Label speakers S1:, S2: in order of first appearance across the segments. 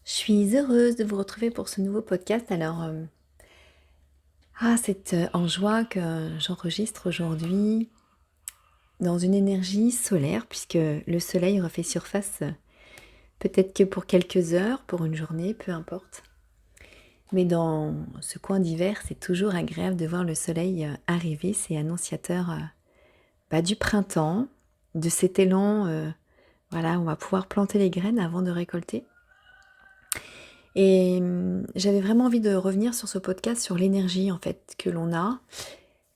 S1: Je suis heureuse de vous retrouver pour ce nouveau podcast. C'est en joie que j'enregistre aujourd'hui dans une énergie solaire, puisque le soleil refait surface, peut-être que pour quelques heures, pour une journée, peu importe. Mais dans ce coin d'hiver, c'est toujours agréable de voir le soleil arriver. C'est annonciateur du printemps, de cet élan. On va pouvoir planter les graines avant de récolter. Et j'avais vraiment envie de revenir sur ce podcast sur l'énergie en fait que l'on a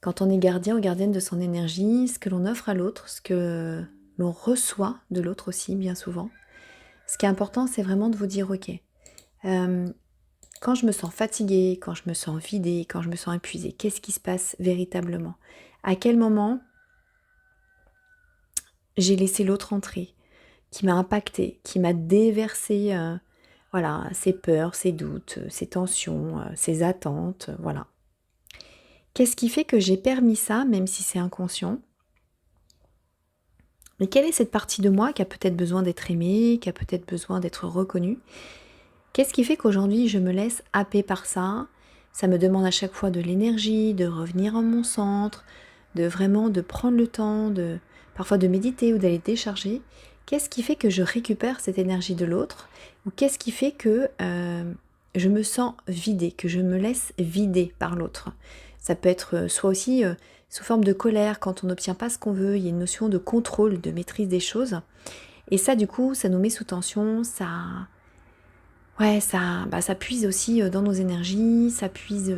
S1: quand on est gardien ou gardienne de son énergie, ce que l'on offre à l'autre, ce que l'on reçoit de l'autre aussi bien souvent. Ce qui est important, c'est vraiment de vous dire ok, quand je me sens fatiguée, quand je me sens vidée, quand je me sens épuisée, qu'est-ce qui se passe véritablement? À quel moment j'ai laissé l'autre entrer, qui m'a impactée, qui m'a déversé ses peurs, ses doutes, ses tensions, ses attentes, voilà. Qu'est-ce qui fait que j'ai permis ça, même si c'est inconscient? Mais quelle est cette partie de moi qui a peut-être besoin d'être aimée, qui a peut-être besoin d'être reconnue? Qu'est-ce qui fait qu'aujourd'hui je me laisse happer par ça? Ça me demande à chaque fois de l'énergie, de revenir en mon centre, de prendre le temps, parfois de méditer ou d'aller décharger. Qu'est-ce qui fait que je récupère cette énergie de l'autre? Ou qu'est-ce qui fait que je me sens vidée, que je me laisse vider par l'autre? Ça peut être soit aussi sous forme de colère quand on n'obtient pas ce qu'on veut. Il y a une notion de contrôle, de maîtrise des choses. Et ça, du coup, ça nous met sous tension. Ça puise aussi dans nos énergies. Ça puise,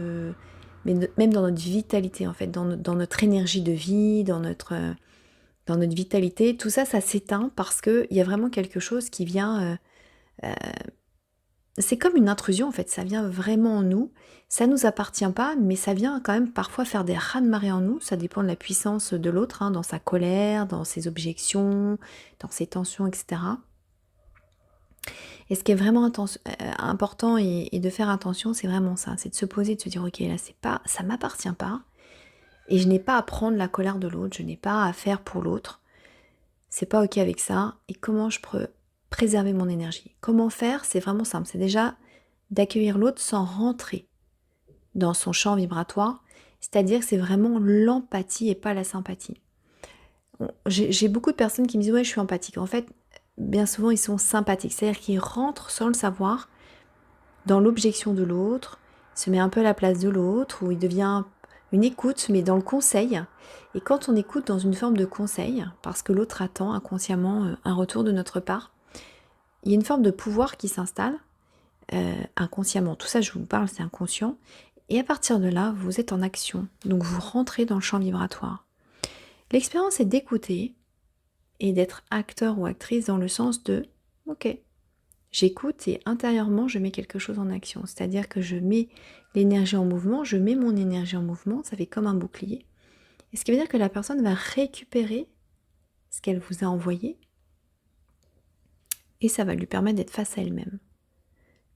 S1: même dans notre vitalité en fait, dans notre énergie de vie, dans notre vitalité. Tout ça, ça s'éteint parce qu'il y a vraiment quelque chose qui vient. C'est comme une intrusion en fait, ça vient vraiment en nous, ça nous appartient pas, mais ça vient quand même parfois faire des raz-de-marée en nous, ça dépend de la puissance de l'autre, dans sa colère, dans ses objections, dans ses tensions, etc. Et ce qui est vraiment important et de faire attention, c'est vraiment ça, c'est de se poser, de se dire ok là ça m'appartient pas, et je n'ai pas à prendre la colère de l'autre, je n'ai pas à faire pour l'autre, c'est pas ok avec ça, et comment je peux préserver mon énergie? Comment faire? C'est vraiment simple, c'est déjà d'accueillir l'autre sans rentrer dans son champ vibratoire, c'est-à-dire que c'est vraiment l'empathie et pas la sympathie. J'ai beaucoup de personnes qui me disent ouais je suis empathique. En fait, bien souvent ils sont sympathiques, c'est-à-dire qu'ils rentrent sans le savoir dans l'objection de l'autre, se met un peu à la place de l'autre, ou il devient une écoute, mais dans le conseil. Et quand on écoute dans une forme de conseil, parce que l'autre attend inconsciemment un retour de notre part, il y a une forme de pouvoir qui s'installe inconsciemment. Tout ça, je vous parle, c'est inconscient. Et à partir de là, vous êtes en action. Donc vous rentrez dans le champ vibratoire. L'expérience est d'écouter et d'être acteur ou actrice dans le sens de ok, j'écoute et intérieurement je mets quelque chose en action. C'est-à-dire que je mets l'énergie en mouvement, je mets mon énergie en mouvement, ça fait comme un bouclier. Et ce qui veut dire que la personne va récupérer ce qu'elle vous a envoyé et ça va lui permettre d'être face à elle-même.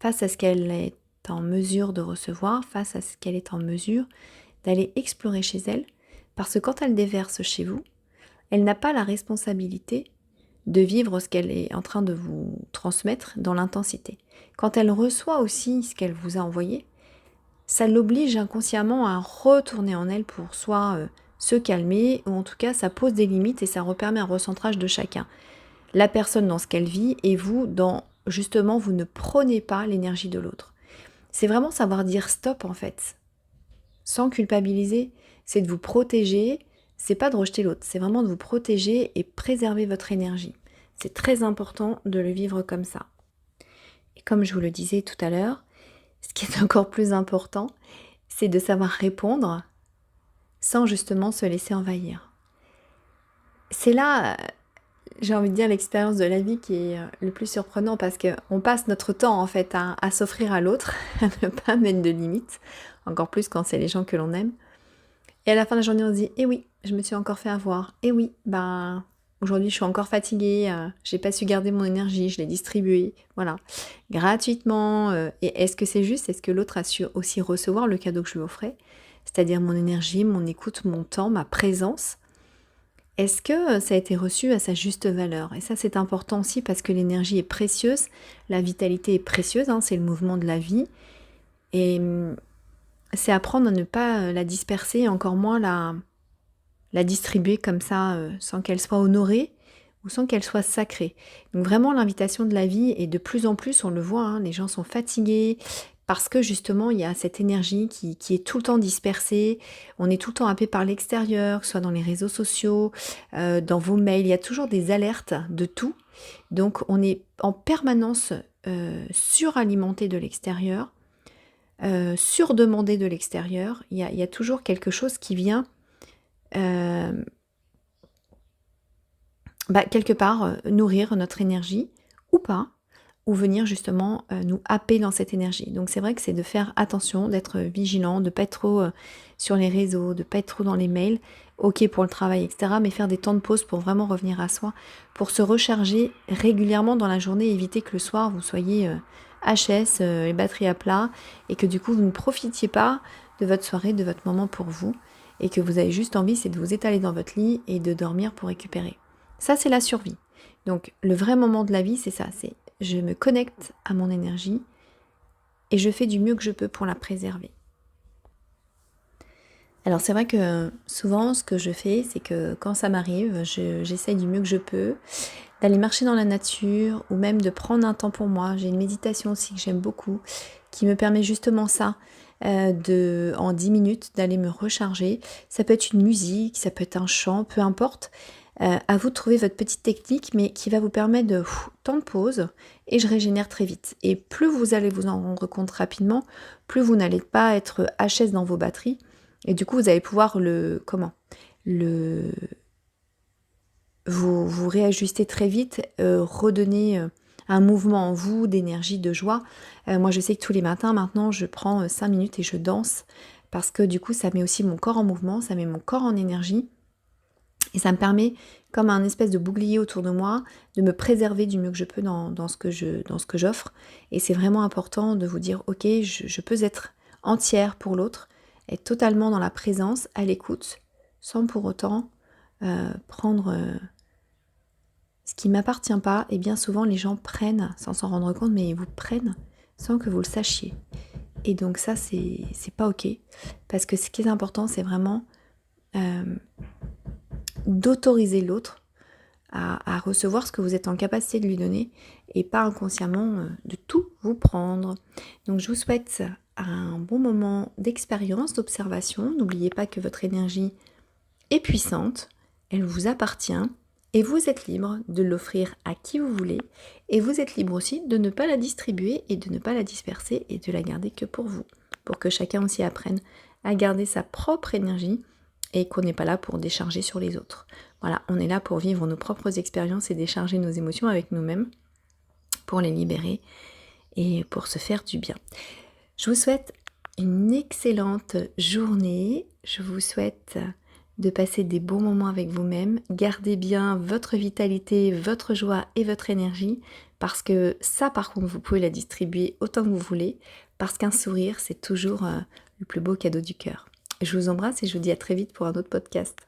S1: Face à ce qu'elle est en mesure de recevoir, face à ce qu'elle est en mesure d'aller explorer chez elle, parce que quand elle déverse chez vous, elle n'a pas la responsabilité de vivre ce qu'elle est en train de vous transmettre dans l'intensité. Quand elle reçoit aussi ce qu'elle vous a envoyé, ça l'oblige inconsciemment à retourner en elle pour soit se calmer, ou en tout cas ça pose des limites et ça repermet un recentrage de chacun. La personne dans ce qu'elle vit et vous dans, justement, vous ne prenez pas l'énergie de l'autre. C'est vraiment savoir dire stop en fait, sans culpabiliser, c'est de vous protéger, c'est pas de rejeter l'autre, c'est vraiment de vous protéger et préserver votre énergie. C'est très important de le vivre comme ça. Et comme je vous le disais tout à l'heure, ce qui est encore plus important, c'est de savoir répondre sans justement se laisser envahir. C'est là, j'ai envie de dire, l'expérience de la vie qui est le plus surprenant parce qu'on passe notre temps en fait à s'offrir à l'autre, à ne pas mettre de limites, encore plus quand c'est les gens que l'on aime. Et à la fin de la journée, on se dit « Eh oui, je me suis encore fait avoir. Eh oui, aujourd'hui, je suis encore fatiguée. J'ai pas su garder mon énergie, je l'ai distribuée. » Voilà, gratuitement. Et est-ce que c'est juste? Est-ce que l'autre a su aussi recevoir le cadeau que je lui offrais? C'est-à-dire mon énergie, mon écoute, mon temps, ma présence. Est-ce que ça a été reçu à sa juste valeur? Et ça, c'est important aussi parce que l'énergie est précieuse, la vitalité est précieuse, hein, c'est le mouvement de la vie. Et c'est apprendre à ne pas la disperser, et encore moins la distribuer comme ça, sans qu'elle soit honorée ou sans qu'elle soit sacrée. Donc vraiment, l'invitation de la vie, et de plus en plus, on le voit, hein, les gens sont fatigués parce que justement, il y a cette énergie qui est tout le temps dispersée. On est tout le temps happé par l'extérieur, que ce soit dans les réseaux sociaux, dans vos mails. Il y a toujours des alertes de tout. Donc on est en permanence suralimenté de l'extérieur, surdemandé de l'extérieur. Il y a toujours quelque chose qui vient euh, quelque part, nourrir notre énergie ou pas, ou venir justement nous happer dans cette énergie. Donc c'est vrai que c'est de faire attention, d'être vigilant, de ne pas être trop sur les réseaux, de ne pas être trop dans les mails, ok pour le travail, etc., mais faire des temps de pause pour vraiment revenir à soi, pour se recharger régulièrement dans la journée, éviter que le soir vous soyez HS, les batteries à plat, et que du coup vous ne profitiez pas de votre soirée, de votre moment pour vous, et que vous avez juste envie, c'est de vous étaler dans votre lit et de dormir pour récupérer. Ça, c'est la survie. Donc, le vrai moment de la vie, c'est ça. C'est je me connecte à mon énergie et je fais du mieux que je peux pour la préserver. Alors, c'est vrai que souvent, ce que je fais, c'est que quand ça m'arrive, j'essaye du mieux que je peux d'aller marcher dans la nature ou même de prendre un temps pour moi. J'ai une méditation aussi que j'aime beaucoup qui me permet justement ça, en 10 minutes, d'aller me recharger. Ça peut être une musique, ça peut être un chant, peu importe. À vous de trouver votre petite technique, mais qui va vous permettre de temps de pause et je régénère très vite. Et plus vous allez vous en rendre compte rapidement, plus vous n'allez pas être HS dans vos batteries. Et du coup, vous allez pouvoir vous réajuster très vite, redonner un mouvement en vous, d'énergie, de joie. Moi, je sais que tous les matins, maintenant, je prends 5 minutes et je danse parce que du coup, ça met aussi mon corps en mouvement, ça met mon corps en énergie. Et ça me permet, comme un espèce de bouclier autour de moi, de me préserver du mieux que je peux dans ce que j'offre. Et c'est vraiment important de vous dire, ok, je peux être entière pour l'autre, être totalement dans la présence, à l'écoute, sans pour autant prendre ce qui ne m'appartient pas. Et bien souvent, les gens prennent, sans s'en rendre compte, mais ils vous prennent sans que vous le sachiez. Et donc ça, c'est pas ok. Parce que ce qui est important, c'est vraiment d'autoriser l'autre à recevoir ce que vous êtes en capacité de lui donner et pas inconsciemment de tout vous prendre. Donc je vous souhaite un bon moment d'expérience, d'observation. N'oubliez pas que votre énergie est puissante, elle vous appartient et vous êtes libre de l'offrir à qui vous voulez et vous êtes libre aussi de ne pas la distribuer et de ne pas la disperser et de la garder que pour vous, pour que chacun aussi apprenne à garder sa propre énergie et qu'on n'est pas là pour décharger sur les autres. Voilà, on est là pour vivre nos propres expériences et décharger nos émotions avec nous-mêmes, pour les libérer et pour se faire du bien. Je vous souhaite une excellente journée. Je vous souhaite de passer des bons moments avec vous-même. Gardez bien votre vitalité, votre joie et votre énergie, parce que ça, par contre, vous pouvez la distribuer autant que vous voulez, parce qu'un sourire, c'est toujours le plus beau cadeau du cœur. Je vous embrasse et je vous dis à très vite pour un autre podcast.